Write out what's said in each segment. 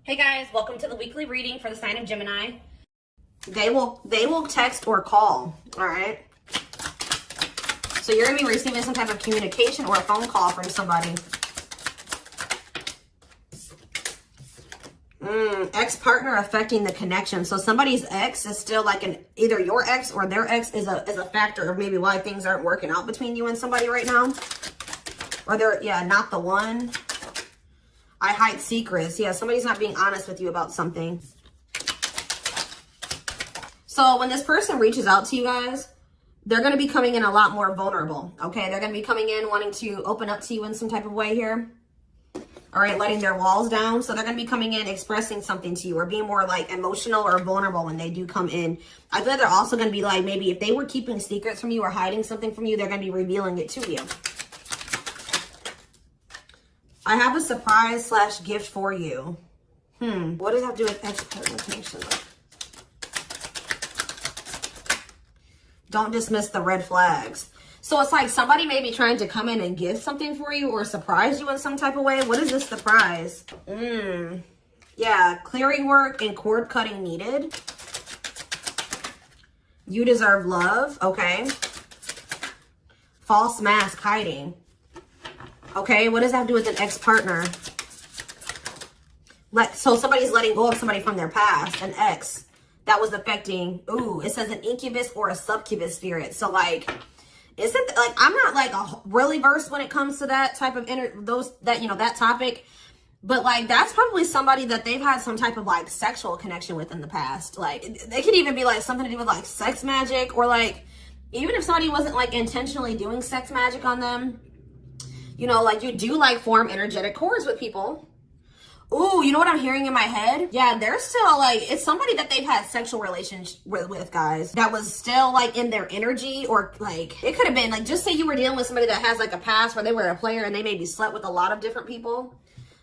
Hey guys, welcome to the weekly reading for the sign of Gemini. They will text or call, all right? So you're going to be receiving some type of communication or a phone call from somebody. Ex-partner affecting the connection. So somebody's ex is still like either your ex or their ex is a factor of maybe why things aren't working out between you and somebody right now. Or they're, not the one. I hide secrets. Yeah, somebody's not being honest with you about something. So when this person reaches out to you guys, they're going to be coming in a lot more vulnerable, okay? They're going to be coming in wanting to open up to you in some type of way here. All right, letting their walls down. So they're going to be coming in expressing something to you or being more like emotional or vulnerable when they do come in. I feel like they're also going to be like, maybe if they were keeping secrets from you or hiding something from you, they're going to be revealing it to you. I have a surprise / gift for you. What does that have to do with ex-partner connection? Don't dismiss the red flags. So it's like somebody may be trying to come in and give something for you or surprise you in some type of way. What is this surprise? Yeah, clearing work and cord cutting needed. You deserve love. Okay. False mask hiding. Okay, what does that have to do with an ex-partner? So somebody's letting go of somebody from their past, an ex that was affecting. Ooh, it says an incubus or a succubus spirit. So like, isn't like I'm not like really versed when it comes to that type of that topic, but like that's probably somebody that they've had some type of like sexual connection with in the past. Like they could even be like something to do with like sex magic, or like even if somebody wasn't like intentionally doing sex magic on them, like you do like form energetic cords with people. Ooh, you know what I'm hearing in my head? Yeah, they're still like, it's somebody that they've had sexual relations with, guys, that was still like in their energy, or like, it could have been like, just say you were dealing with somebody that has like a past where they were a player and they maybe slept with a lot of different people.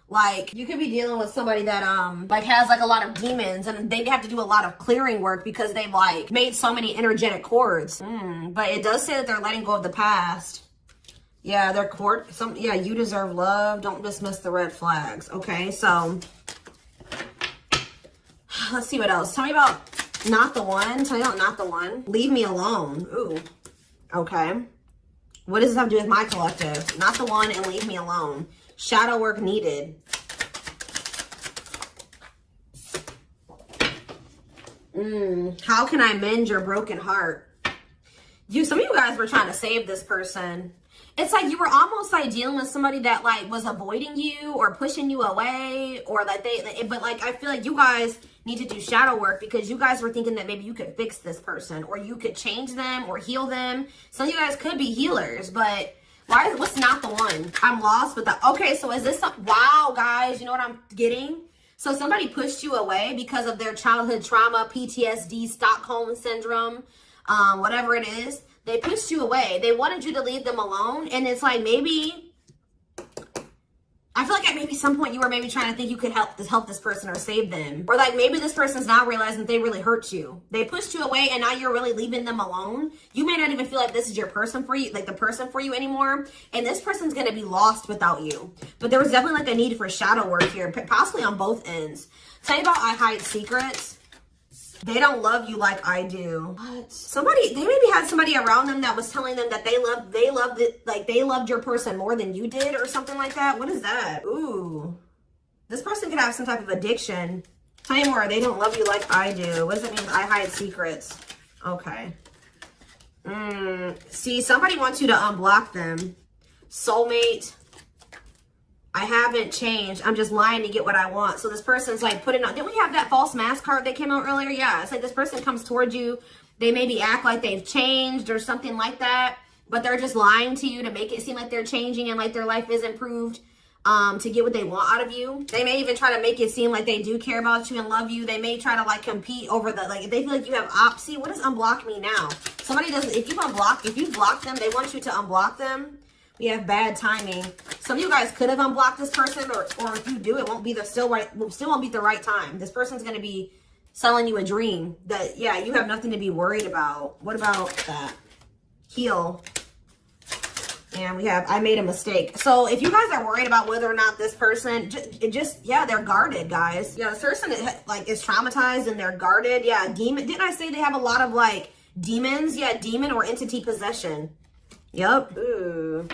Like you could be dealing with somebody that like has like a lot of demons, and they have to do a lot of clearing work because they've like made so many energetic cords. But it does say that they're letting go of the past. Yeah, they're you deserve love. Don't dismiss the red flags. Okay, so let's see what else. Tell me about not the one. Tell me about not the one. Leave me alone. Ooh, okay. What does this have to do with my collective? Not the one and leave me alone. Shadow work needed. How can I mend your broken heart? Some of you guys were trying to save this person. It's like you were almost like dealing with somebody that like was avoiding you or pushing you away, or like but like I feel like you guys need to do shadow work because you guys were thinking that maybe you could fix this person or you could change them or heal them. Some of you guys could be healers, but what's not the one? I'm lost with that. Okay, so is this wow, guys, you know what I'm getting? So somebody pushed you away because of their childhood trauma, PTSD, Stockholm syndrome, whatever it is. They pushed you away. They wanted you to leave them alone. And it's like maybe, I feel like at maybe some point you were maybe trying to think you could help this person or save them. Or like maybe this person's now realizing that they really hurt you. They pushed you away and now you're really leaving them alone. You may not even feel like this is your person for you, like the person for you anymore. And this person's going to be lost without you. But there was definitely like a need for shadow work here, possibly on both ends. Tell you about I hide secrets. They don't love you like I do. What? They maybe had somebody around them that was telling them that they loved your person more than you did or something like that. What is that? Ooh. This person could have some type of addiction. Tell me more. They don't love you like I do. What does it mean? I hide secrets. Okay. See, somebody wants you to unblock them. Soulmate. I haven't changed. I'm just lying to get what I want. So this person's like putting on. Didn't we have that false mask card that came out earlier? Yeah. It's like this person comes towards you. They maybe act like they've changed or something like that. But they're just lying to you to make it seem like they're changing and like their life is improved to get what they want out of you. They may even try to make it seem like they do care about you and love you. They may try to like compete over if they feel like you have See, what does unblock me now? Somebody doesn't. If you block them, they want you to unblock them. We have bad timing. Some of you guys could have unblocked this person, or if you do, it won't be still won't be the right time. This person's going to be selling you a dream that, yeah, you have nothing to be worried about. What about that? Heal. And we have, I made a mistake. So if you guys are worried about whether or not this person, yeah, they're guarded, guys. Yeah, this person like is traumatized and they're guarded. Yeah, demon. Didn't I say they have a lot of like demons? Yeah, demon or entity possession. Yep. Ooh.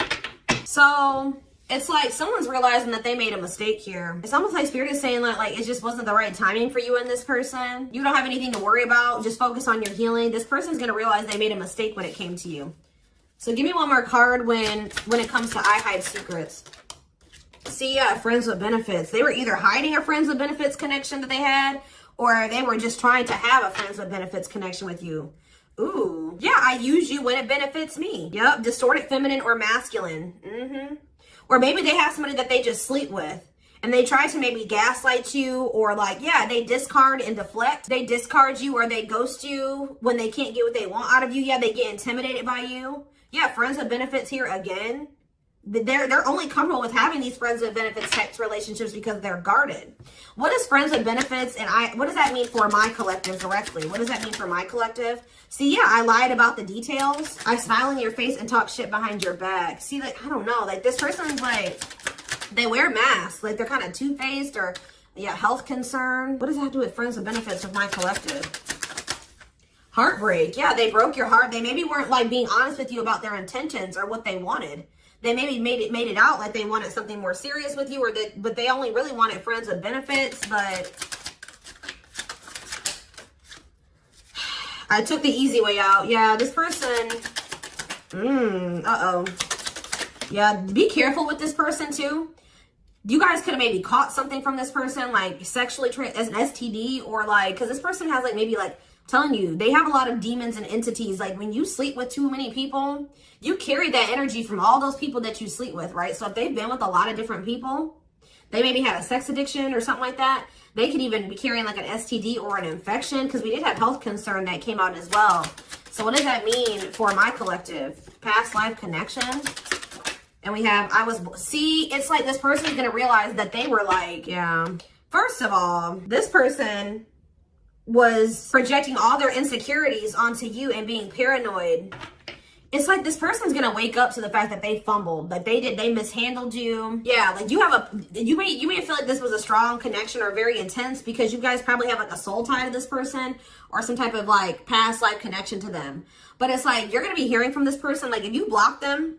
So it's like someone's realizing that they made a mistake here. It's almost like Spirit is saying like it just wasn't the right timing for you and this person. You don't have anything to worry about. Just focus on your healing. This person's going to realize they made a mistake when it came to you. So give me one more card when it comes to I hide secrets. See, friends with benefits. They were either hiding a friends with benefits connection that they had, or they were just trying to have a friends with benefits connection with you. Ooh, yeah, I use you when it benefits me. Yep, distorted feminine or masculine. Or maybe they have somebody that they just sleep with. And they try to maybe gaslight you, or like, yeah, they discard and deflect. They discard you or they ghost you when they can't get what they want out of you. Yeah, they get intimidated by you. Yeah, friends with benefits here again. They're only comfortable with having these friends with benefits types relationships because they're guarded. What is friends with benefits, and what does that mean for my collective directly? What does that mean for my collective? See, yeah, I lied about the details. I smile in your face and talk shit behind your back. See, like, I don't know, like this person's like, they wear masks, like they're kind of two-faced, or yeah, health concern. What does that have to do with friends with benefits of my collective? Heartbreak. Yeah, they broke your heart. They maybe weren't like being honest with you about their intentions or what they wanted. They maybe made it out like they wanted something more serious with you, or but they only really wanted friends with benefits. But I took the easy way out. Yeah, this person. Yeah, be careful with this person too. You guys could have maybe caught something from this person, like sexually as an STD, or like, because this person has like maybe like, telling you, they have a lot of demons and entities. Like when you sleep with too many people, you carry that energy from all those people that you sleep with, right? So if they've been with a lot of different people, they maybe had a sex addiction or something like that. They could even be carrying like an STD or an infection, because we did have health concern that came out as well. So what does that mean for my collective? Past life connection. And we have, see, it's like this person is going to realize that they were like, yeah. First of all, this person was projecting all their insecurities onto you and being paranoid. It's like this person's gonna wake up to the fact that they fumbled, like they mishandled you. Yeah, like you may feel like this was a strong connection or very intense because you guys probably have like a soul tie to this person or some type of like past life connection to them. But it's like you're gonna be hearing from this person. Like if you block them,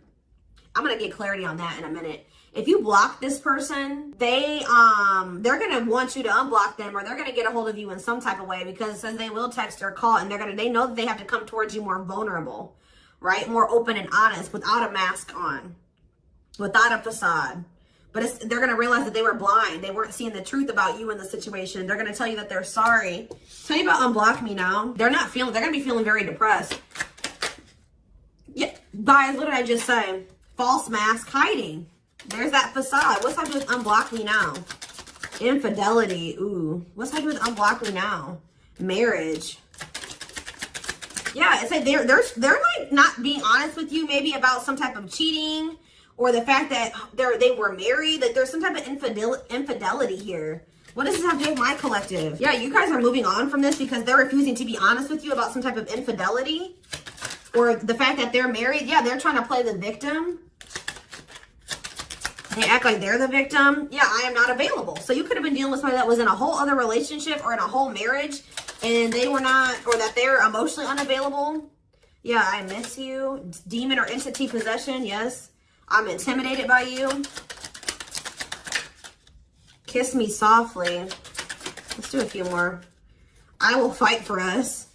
I'm gonna get clarity on that in a minute. If you block this person, they're gonna want you to unblock them, or they're gonna get a hold of you in some type of way, because it says they will text or call, and they know that they have to come towards you more vulnerable, right? More open and honest, without a mask on, without a facade. But they're gonna realize that they were blind. They weren't seeing the truth about you in the situation. They're gonna tell you that they're sorry. Tell you about unblock me now. They're gonna be feeling very depressed. Yeah, guys, what did I just say? False mask hiding. There's that facade. What's that do with unblock me now? Infidelity. Ooh. What's that do with unblock me now? Marriage. Yeah, it's like they're like not being honest with you, maybe about some type of cheating, or the fact that they were married. Like there's some type of infidelity here. What does this have to do with my collective? Yeah, you guys are moving on from this because they're refusing to be honest with you about some type of infidelity, or the fact that they're married. Yeah, they're trying to play the victim. They act like they're the victim. Yeah, I am not available. So you could have been dealing with somebody that was in a whole other relationship or in a whole marriage, and they were not, or that they're emotionally unavailable. Yeah, I miss you. Demon or entity possession. Yes. I'm intimidated by you. Kiss me softly. Let's do a few more. I will fight for us.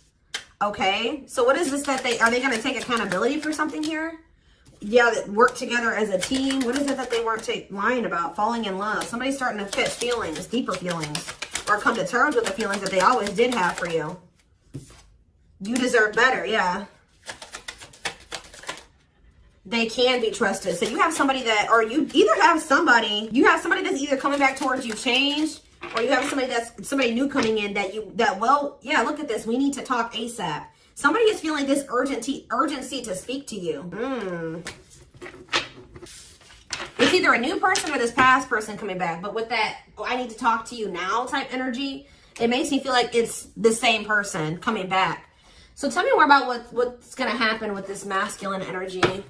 Okay. So what is this that are they going to take accountability for something here? Yeah, that work together as a team. What is it that they weren't lying about? Falling in love. Somebody's starting to catch feelings, deeper feelings, or come to terms with the feelings that they always did have for you. You deserve better. Yeah. They can be trusted. So you have somebody that, or you have somebody that's either coming back towards you changed, or you have somebody new coming in well, yeah, look at this. We need to talk ASAP. Somebody is feeling this urgency to speak to you. It's either a new person or this past person coming back. But with that, I need to talk to you now type energy, it makes me feel like it's the same person coming back. So tell me more about what's going to happen with this masculine energy.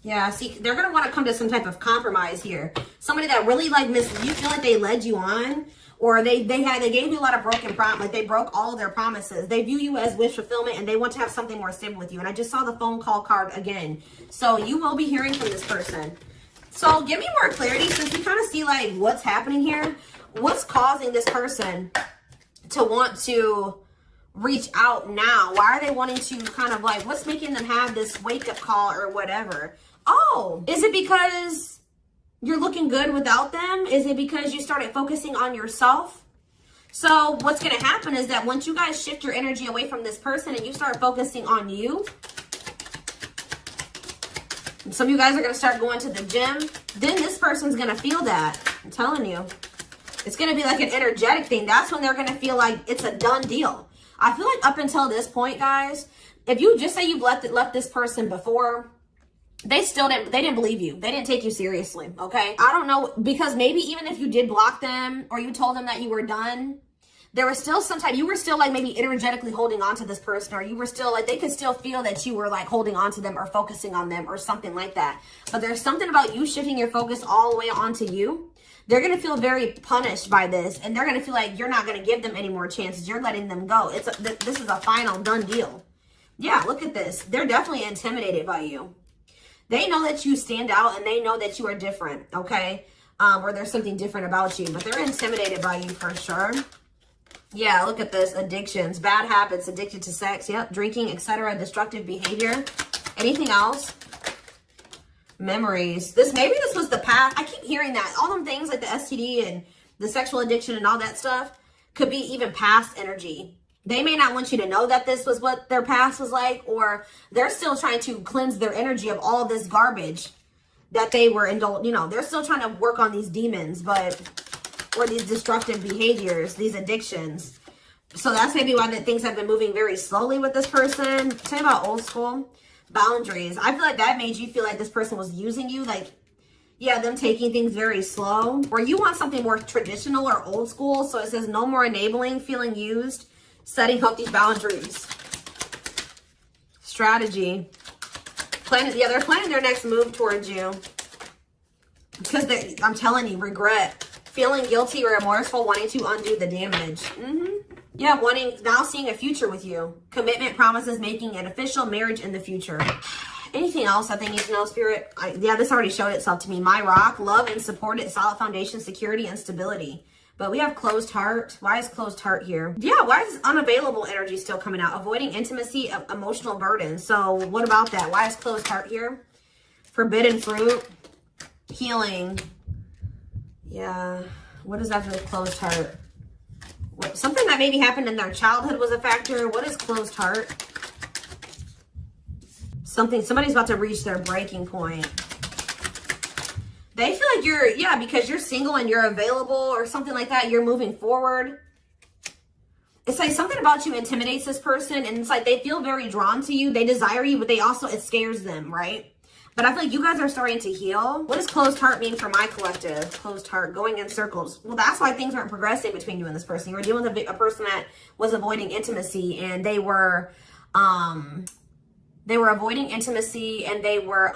Yeah, see, they're going to want to come to some type of compromise here. Somebody that really like you feel like they led you on, or they gave you a lot of broken promise, like they broke all of their promises. They view you as wish fulfillment and they want to have something more stable with you. And I just saw the phone call card again. So you will be hearing from this person. So give me more clarity since we kind of see like what's happening here. What's causing this person to want to reach out now? Why are they wanting to kind of like, what's making them have this wake up call or whatever? Oh, is it because you're looking good without them? Is it because you started focusing on yourself? So what's going to happen is that once you guys shift your energy away from this person and you start focusing on you, some of you guys are going to start going to the gym. Then this person's going to feel that. I'm telling you. It's going to be like an energetic thing. That's when they're going to feel like it's a done deal. I feel like up until this point, guys, if you just say you've left this person before, they didn't believe you. They didn't take you seriously, okay? I don't know, because maybe even if you did block them or you told them that you were done, there was still you were still like maybe energetically holding on to this person, or you were still like, they could still feel that you were like holding on to them or focusing on them or something like that. But there's something about you shifting your focus all the way onto you. They're going to feel very punished by this, and they're going to feel like you're not going to give them any more chances. You're letting them go. This is a final done deal. Yeah, look at this. They're definitely intimidated by you. They know that you stand out and they know that you are different, okay? Or there's something different about you, but they're intimidated by you for sure. Yeah, look at this. Addictions, bad habits, addicted to sex, yep, drinking, etc., destructive behavior. Anything else? Memories. Maybe this was the past. I keep hearing that. All them things like the STD and the sexual addiction and all that stuff could be even past energy. They may not want you to know that this was what their past was like, or they're still trying to cleanse their energy of all this garbage that they were indulged. You know, they're still trying to work on these demons, or these destructive behaviors, these addictions. So that's maybe why things have been moving very slowly with this person. Tell me about old school boundaries. I feel like that made you feel like this person was using you, like, yeah, them taking things very slow. Or you want something more traditional or old school. So it says no more enabling, feeling used, setting healthy boundaries. Strategy. They're planning their next move towards you. Because I'm telling you, regret. Feeling guilty or remorseful, wanting to undo the damage. Yeah, now seeing a future with you. Commitment, promises, making an official marriage in the future. Anything else that they need to know, Spirit? Yeah, this already showed itself to me. My rock, love and support it, solid foundation, security, and stability. But we have closed heart. Why is closed heart here? Yeah, why is unavailable energy still coming out? Avoiding intimacy, emotional burden. So what about that? Why is closed heart here? Forbidden fruit, healing. Yeah, what does that do with closed heart? Something that maybe happened in their childhood was a factor. What is closed heart? Somebody's about to reach their breaking point. They feel like because you're single and you're available or something like that, you're moving forward. It's like something about you intimidates this person, and it's like they feel very drawn to you. They desire you, but it scares them, right? But I feel like you guys are starting to heal. What does closed heart mean for my collective? Closed heart, going in circles. Well, that's why things weren't progressing between you and this person. You were dealing with a person that was avoiding intimacy, and they were avoiding intimacy, and they were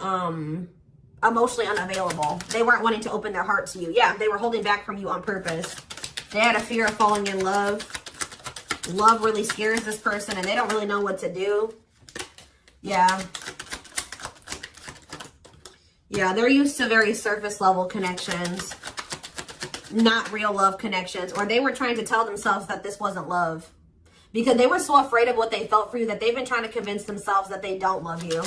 emotionally unavailable. They weren't wanting to open their heart to you. Yeah, they were holding back from you on purpose. They had a fear of falling in love. Love really scares this person, and they don't really know what to do. Yeah. Yeah, they're used to very surface level connections, not real love connections. Or they were trying to tell themselves that this wasn't love because they were so afraid of what they felt for you that they've been trying to convince themselves that they don't love you.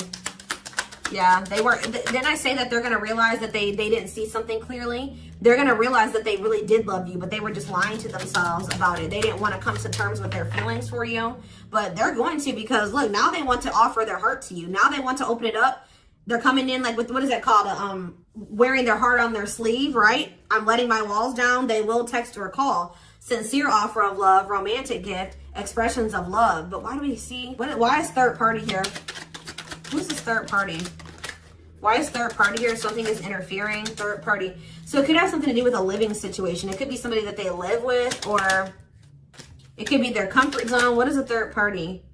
Yeah, they were. Then I say that they're going to realize that they didn't see something clearly. They're going to realize that they really did love you, but they were just lying to themselves about it. They didn't want to come to terms with their feelings for you, but they're going to, because look, now they want to offer their heart to you. Now they want to open it up. They're coming in like with, what is that called? Wearing their heart on their sleeve, right? I'm letting my walls down. They will text or call. Sincere offer of love, romantic gift, expressions of love. But why do we see, why is third party here? Who's this third party? Why is third party here? Something is interfering, third party. So it could have something to do with a living situation. It could be somebody that they live with, or it could be their comfort zone. What is a third party?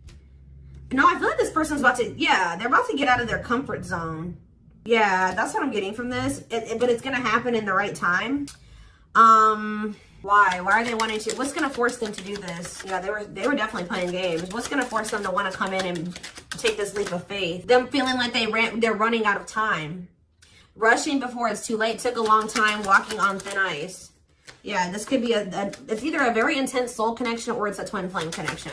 No, I feel like this person's about to, they're about to get out of their comfort zone. Yeah, that's what I'm getting from this. But it's going to happen in the right time. Why? Why are they wanting to? What's going to force them to do this? Yeah, they were definitely playing games. What's going to force them to want to come in and take this leap of faith? Them feeling like they're running out of time. Rushing before it's too late. Took a long time. Walking on thin ice. Yeah, this could be it's either a very intense soul connection or it's a twin flame connection.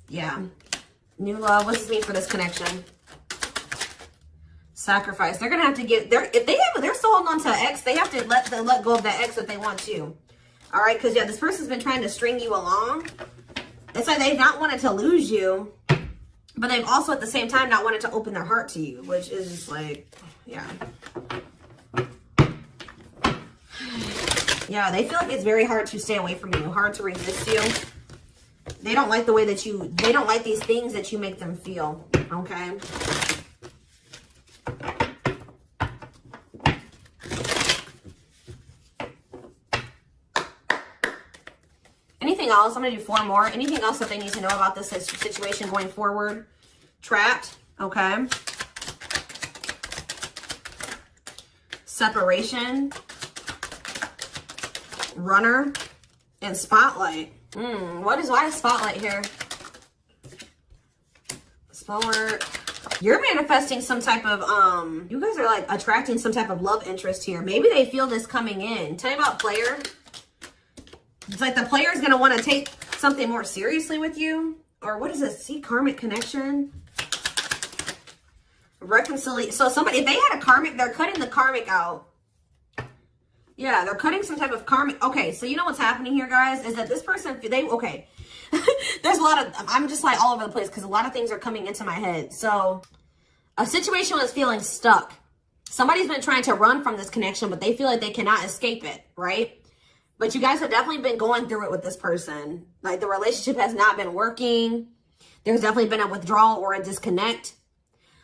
Yeah. New love. What does this mean for this connection? Sacrifice. They're gonna have to give. If they're still holding on to an ex, they have to let go of that ex if they want to. All right, because yeah, this person's been trying to string you along. It's like they've not wanted to lose you, but they've also at the same time not wanted to open their heart to you, which is just like, yeah. Yeah, they feel like it's very hard to stay away from you, hard to resist you. They don't like the way that they don't like these things that you make them feel, okay? Anything else? I'm going to do 4 more. Anything else that they need to know about this situation going forward? Trapped, okay? Separation. Runner. And spotlight. Why is spotlight here? Spell work. You're manifesting some type of, you guys are like attracting some type of love interest here. Maybe they feel this coming in. Tell me about player. It's like the player is going to want to take something more seriously with you. Or what is this? See, karmic connection. Reconciliation. So somebody, if they had a karmic, they're cutting the karmic out. Yeah, they're cutting some type of karmic. Okay, so you know what's happening here, guys, is that this person, okay. There's a lot of, I'm just like all over the place because a lot of things are coming into my head. So a situation was feeling stuck. Somebody's been trying to run from this connection, but they feel like they cannot escape it, right? But you guys have definitely been going through it with this person. Like the relationship has not been working. There's definitely been a withdrawal or a disconnect.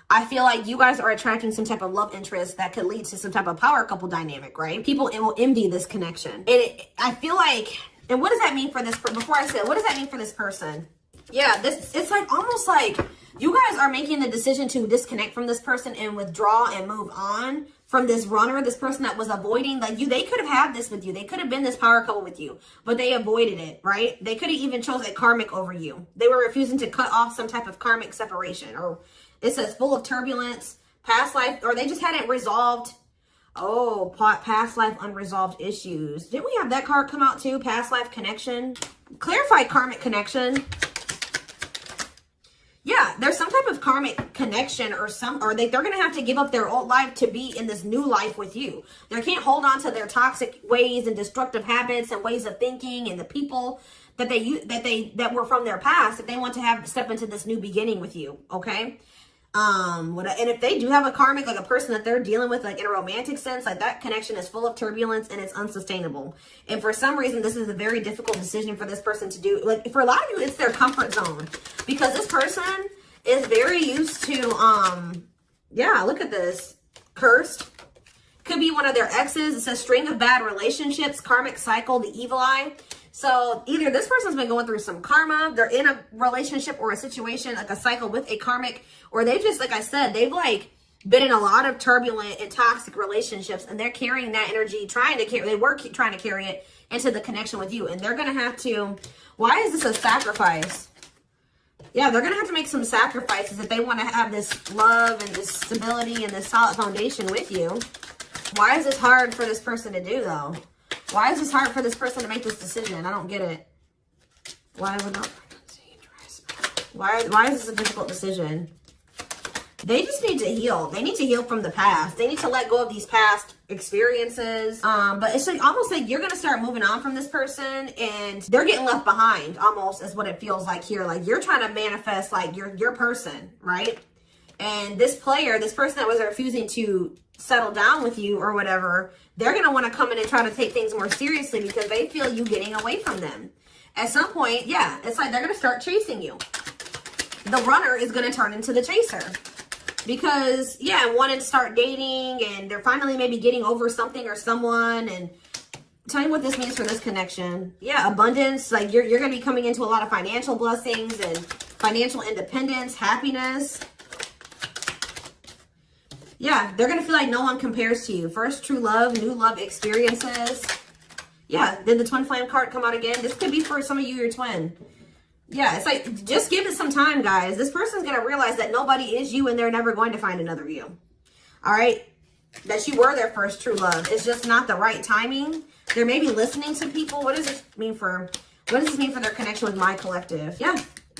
I feel like you guys are attracting some type of love interest that could lead to some type of power couple dynamic, right? People will envy this connection. And I feel like, and what does that mean for this, before I say it, what does that mean for this person? Yeah, it's like almost like you guys are making the decision to disconnect from this person and withdraw and move on from this runner, this person that was avoiding, like they could have had this with you. They could have been this power couple with you, but they avoided it, right? They could have even chose a karmic over you. They were refusing to cut off some type of karmic separation, or it says full of turbulence, past life, or they just hadn't resolved. Oh, past life unresolved issues. Didn't we have that card come out too? Past life connection. Clarify karmic connection. Yeah, there's some type of karmic connection or they're going to have to give up their old life to be in this new life with you. They can't hold on to their toxic ways and destructive habits and ways of thinking and the people that were from their past if they want to step into this new beginning with you, okay? And if they do have a karmic, like a person that they're dealing with, like in a romantic sense, like that connection is full of turbulence and it's unsustainable. And for some reason, this is a very difficult decision for this person to do. Like for a lot of you, it's their comfort zone because this person is very used to, yeah, look at this. Cursed. Could be one of their exes. It says string of bad relationships, karmic cycle, the evil eye. So either this person's been going through some karma, they're in a relationship or a situation, like a cycle with a karmic, or they've just, like I said, they've like been in a lot of turbulent and toxic relationships and they're carrying that energy, trying to carry it into the connection with you. And they're going to have to, why is this a sacrifice? Yeah, they're going to have to make some sacrifices if they want to have this love and this stability and this solid foundation with you. Why is this hard for this person to do though? Why is this hard for this person to make this decision? I don't get it. Why would not pregnancy, dry spell? Why is this a difficult decision? They just need to heal. They need to heal from the past. They need to let go of these past experiences. But it's like almost like you're gonna start moving on from this person and they're getting left behind almost is what it feels like here. Like you're trying to manifest like your person, right? And this player, this person that was refusing to settle down with you or whatever, they're going to want to come in and try to take things more seriously because they feel you getting away from them. At some point, yeah, it's like they're going to start chasing you. The runner is going to turn into the chaser because, yeah, wanting to start dating and they're finally maybe getting over something or someone. And tell me what this means for this connection. Yeah, abundance. Like you're going to be coming into a lot of financial blessings and financial independence, happiness. Yeah, they're going to feel like no one compares to you. First true love, new love experiences. Yeah, did the twin flame card come out again? This could be for some of you, your twin. Yeah, it's like, just give it some time, guys. This person's going to realize that nobody is you and they're never going to find another you. All right? That you were their first true love. It's just not the right timing. They're maybe listening to people. What does this mean for their connection with my collective? Yeah.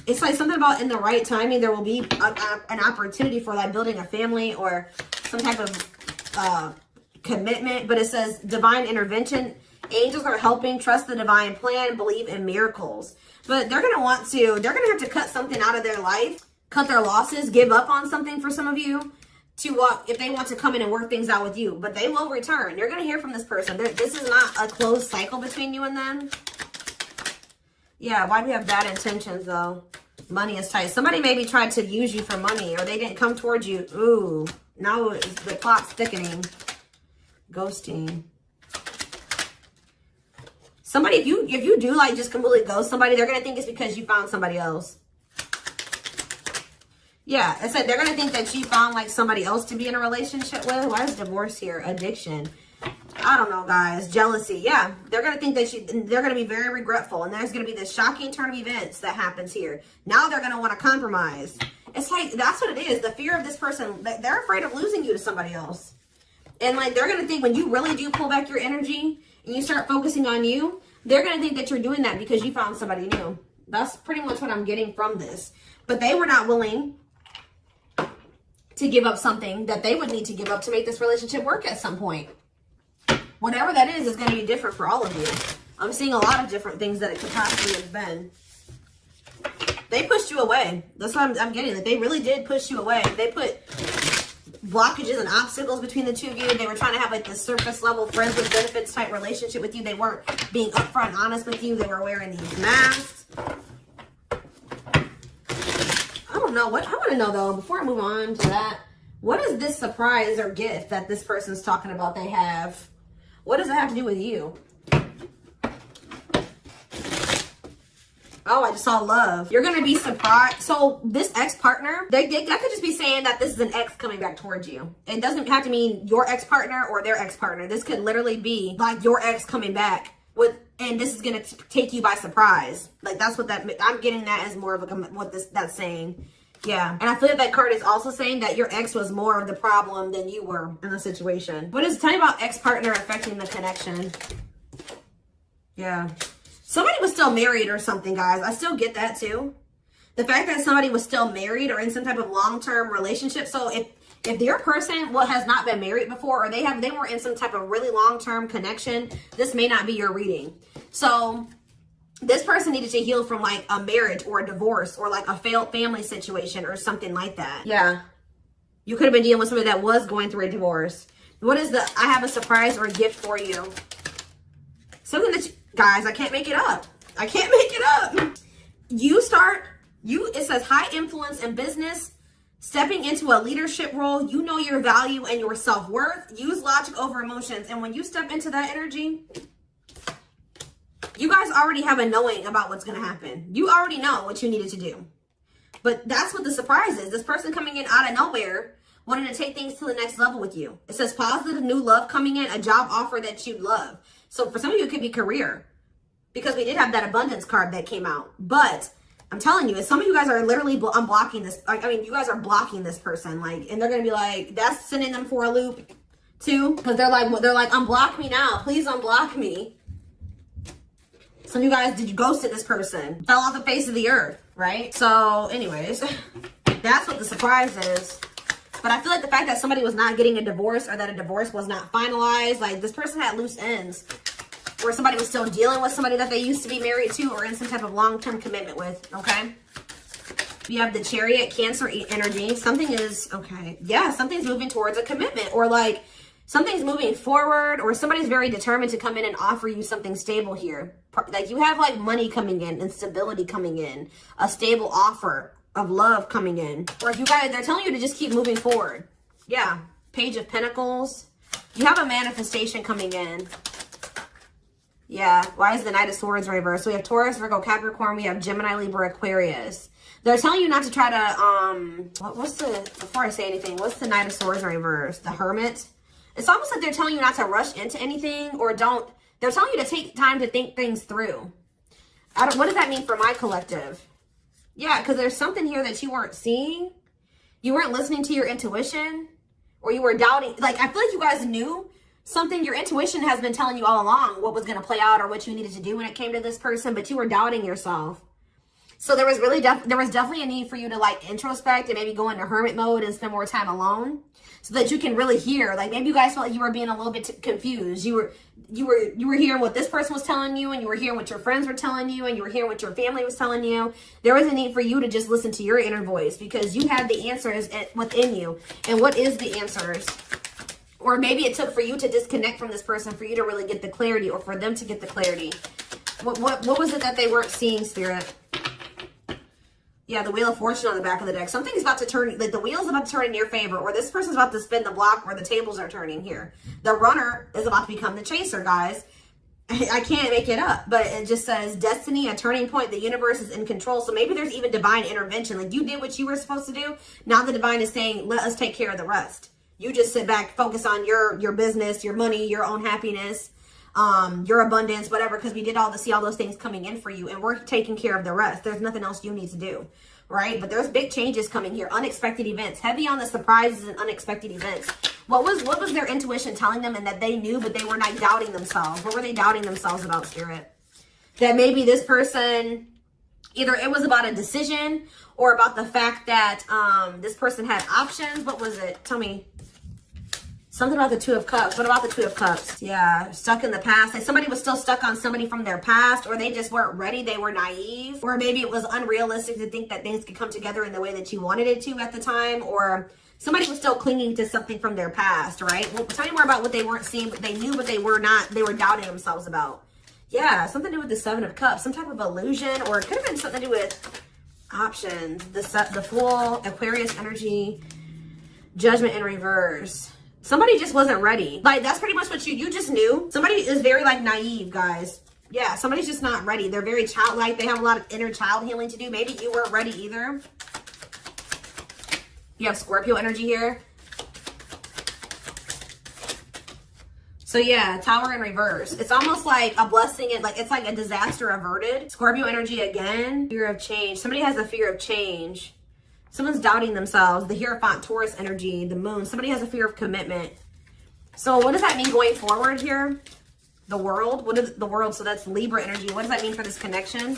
It's like something about in the right timing, there will be an opportunity for like building a family or some type of commitment. But it says divine intervention. Angels are helping, trust the divine plan, believe in miracles. But they're going to have to cut something out of their life, cut their losses, give up on something for some of you if they want to come in and work things out with you. But they will return. You're going to hear from this person. This is not a closed cycle between you and them. Yeah, why do we have bad intentions, though? Money is tight. Somebody maybe tried to use you for money, or they didn't come towards you. Ooh, now the plot's thickening. Ghosting. Somebody, if you do like just completely ghost somebody, they're going to think it's because you found somebody else. Yeah, I said they're going to think that you found like somebody else to be in a relationship with. Why is divorce here? Addiction. I don't know, guys. Jealousy. Yeah, they're going to think that they're going to be very regretful. And there's going to be this shocking turn of events that happens here. Now they're going to want to compromise. It's like, that's what it is. The fear of this person, they're afraid of losing you to somebody else. And like, they're going to think when you really do pull back your energy and you start focusing on you, they're going to think that you're doing that because you found somebody new. That's pretty much what I'm getting from this. But they were not willing to give up something that they would need to give up to make this relationship work at some point. Whatever that is going to be different for all of you. I'm seeing a lot of different things that it could possibly have been. They pushed you away. That's what I'm getting. That they really did push you away. They put blockages and obstacles between the two of you. They were trying to have like this surface level friends with benefits type relationship with you. They weren't being upfront and honest with you. They were wearing these masks. I don't know. I want to know though, before I move on to that, what is this surprise or gift that this person's talking about they have? What does it have to do with you? Oh, I just saw love. You're going to be surprised. So this ex-partner, that could just be saying that this is an ex coming back towards you. It doesn't have to mean your ex-partner or their ex-partner. This could literally be like your ex coming back and this is going to take you by surprise. Like that's what I'm getting that as more of that's saying. Yeah. And I feel like that card is also saying that your ex was more of the problem than you were in the situation. What is, tell me about ex-partner affecting the connection. Yeah. Somebody was still married or something, guys. I still get that too. The fact that somebody was still married or in some type of long-term relationship. So if their person has not been married before, or they were in some type of really long-term connection, this may not be your reading. So this person needed to heal from like a marriage or a divorce or like a failed family situation or something like that. Yeah. You could have been dealing with somebody that was going through a divorce. What is I have a surprise or a gift for you. Something that guys, I can't make it up. I can't make it up. It says high influence in business, stepping into a leadership role. You know your value and your self-worth. Use logic over emotions. And when you step into that energy, you guys already have a knowing about what's going to happen. You already know what you needed to do. But that's what the surprise is. This person coming in out of nowhere, wanting to take things to the next level with you. It says positive new love coming in, a job offer that you'd love. So for some of you, it could be career. Because we did have that abundance card that came out. But I'm telling you, some of you guys are literally unblocking this. You guys are blocking this person. And they're going to be like, that's sending them for a loop too. Because they're like, unblock me now. Please unblock me. Some of you guys, did you ghosted this person? Fell off the face of the earth, right? So anyways, that's what the surprise is. But I feel like the fact that somebody was not getting a divorce or that a divorce was not finalized, like this person had loose ends. Or somebody was still dealing with somebody that they used to be married to or in some type of long-term commitment with, okay? You have the Chariot, Cancer energy. Something is, okay, yeah, something's moving towards a commitment or like something's moving forward or somebody's very determined to come in and offer you something stable here. Like you have like money coming in and stability coming in, a stable offer of love coming in. Or if you guys, they're telling you to just keep moving forward. Yeah, Page of Pentacles. You have a manifestation coming in. Yeah, why is the Knight of Swords reversed? So we have Taurus, Virgo, Capricorn. We have Gemini, Libra, Aquarius. They're telling you not to try to, before I say anything, what's the Knight of Swords reversed? The Hermit? It's almost like they're telling you not to rush into anything or they're telling you to take time to think things through. What does that mean for my collective? Yeah, because there's something here that you weren't seeing. You weren't listening to your intuition, or you were doubting. Like, I feel like you guys knew something. Your intuition has been telling you all along what was going to play out or what you needed to do when it came to this person, but you were doubting yourself. So there was really there was definitely a need for you to like introspect and maybe go into hermit mode and spend more time alone so that you can really hear. Like, maybe you guys felt like you were being a little bit confused. You were hearing what this person was telling you, and you were hearing what your friends were telling you, and you were hearing what your family was telling you. There was a need for you to just listen to your inner voice because you had the answers within you. And what is the answers? Or maybe it took for you to disconnect from this person for you to really get the clarity, or for them to get the clarity. What was it that they weren't seeing, Spirit? Yeah, the Wheel of Fortune on the back of the deck. Something's about to turn, like the wheel's about to turn in your favor, or this person's about to spin the block where the tables are turning here. The runner is about to become the chaser, guys. I can't make it up, but it just says destiny, a turning point. The universe is in control. So maybe there's even divine intervention. Like, you did what you were supposed to do. Now the divine is saying, let us take care of the rest. You just sit back, focus on your business, your money, your own happiness, your abundance, whatever, because we did see all those things coming in for you, and we're taking care of the rest. There's nothing else you need to do, right? But there's big changes coming here, unexpected events, heavy on the surprises and unexpected events. What was their intuition telling them, and that they knew, but they were not doubting themselves? What were they doubting themselves about, Spirit? That maybe this person, either it was about a decision or about the fact that this person had options. What was it? Tell me. Something about the Two of Cups. What about the Two of Cups? Yeah, stuck in the past. Like, somebody was still stuck on somebody from their past, or they just weren't ready. They were naive. Or maybe it was unrealistic to think that things could come together in the way that you wanted it to at the time. Or somebody was still clinging to something from their past, right? Well, tell me more about what they weren't seeing, but they knew, but they were not. They were doubting themselves about. Yeah, something to do with the Seven of Cups. Some type of illusion, or it could have been something to do with options. The Fool, Aquarius energy, Judgment in reverse. Somebody just wasn't ready. Like, that's pretty much what you just knew. Somebody is very, like, naive, guys. Yeah, somebody's just not ready. They're very childlike. They have a lot of inner child healing to do. Maybe you weren't ready either. You have Scorpio energy here. So, yeah, Tower in reverse. It's almost like a blessing, and like it's like a disaster averted. Scorpio energy again. Fear of change. Somebody has a fear of change. Someone's doubting themselves. The Hierophant, Taurus energy, the moon. Somebody has a fear of commitment. So what does that mean going forward here? The world. What is the world? So that's Libra energy. What does that mean for this connection?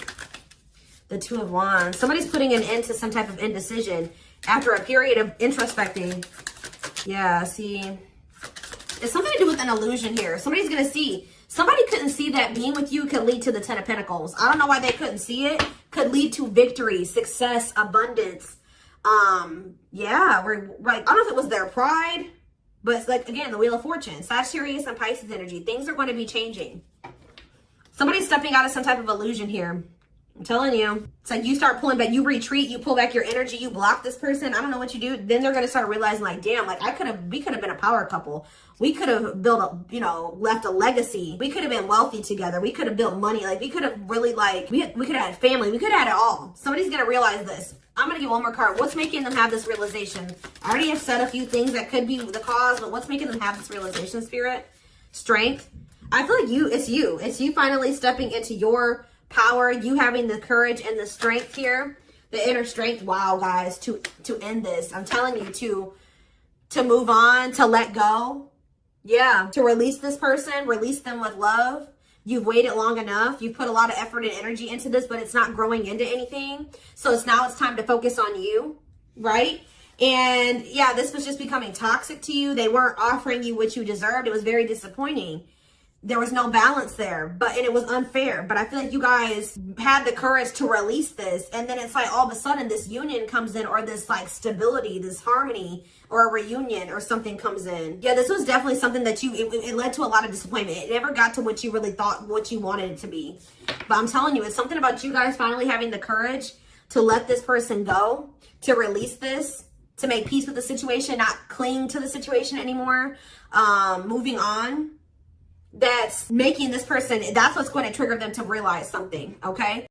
The Two of Wands. Somebody's putting an end to some type of indecision after a period of introspecting. Yeah, see. It's something to do with an illusion here. Somebody's going to see. Somebody couldn't see that being with you could lead to the Ten of Pentacles. I don't know why they couldn't see it. Could lead to victory, success, abundance. Yeah, we're like, I don't know if it was their pride, but it's like, again, the Wheel of Fortune, Sagittarius and Pisces energy. Things are going to be changing. Somebody's stepping out of some type of illusion here. I'm telling you. It's like you start pulling back, you retreat, you pull back your energy, you block this person. I don't know what you do. Then they're going to start realizing, like, damn, like we could have been a power couple. We could have built a, left a legacy. We could have been wealthy together. We could have built money. Like, we could have really, like, we could have had family. We could have had it all. Somebody's going to realize this. I'm going to get one more card. What's making them have this realization? I already have said a few things that could be the cause, but what's making them have this realization, Spirit? Strength. I feel like it's you. It's you finally stepping into your power, you having the courage and the strength here, the inner strength. Wow, guys, to end this. I'm telling you, to move on, to let go. Yeah, to release this person, release them with love. You've waited long enough. You've put a lot of effort and energy into this, but it's not growing into anything. So it's time to focus on you, right? And yeah, this was just becoming toxic to you. They weren't offering you what you deserved. It was very disappointing. There was no balance there, and it was unfair. But I feel like you guys had the courage to release this. And then it's like all of a sudden this union comes in, or this like stability, this harmony, or a reunion or something comes in. Yeah, this was definitely something that it led to a lot of disappointment. It never got to what you really thought, what you wanted it to be. But I'm telling you, it's something about you guys finally having the courage to let this person go, to release this, to make peace with the situation, not cling to the situation anymore, moving on. that's making this person, that's what's going to trigger them to realize something, okay?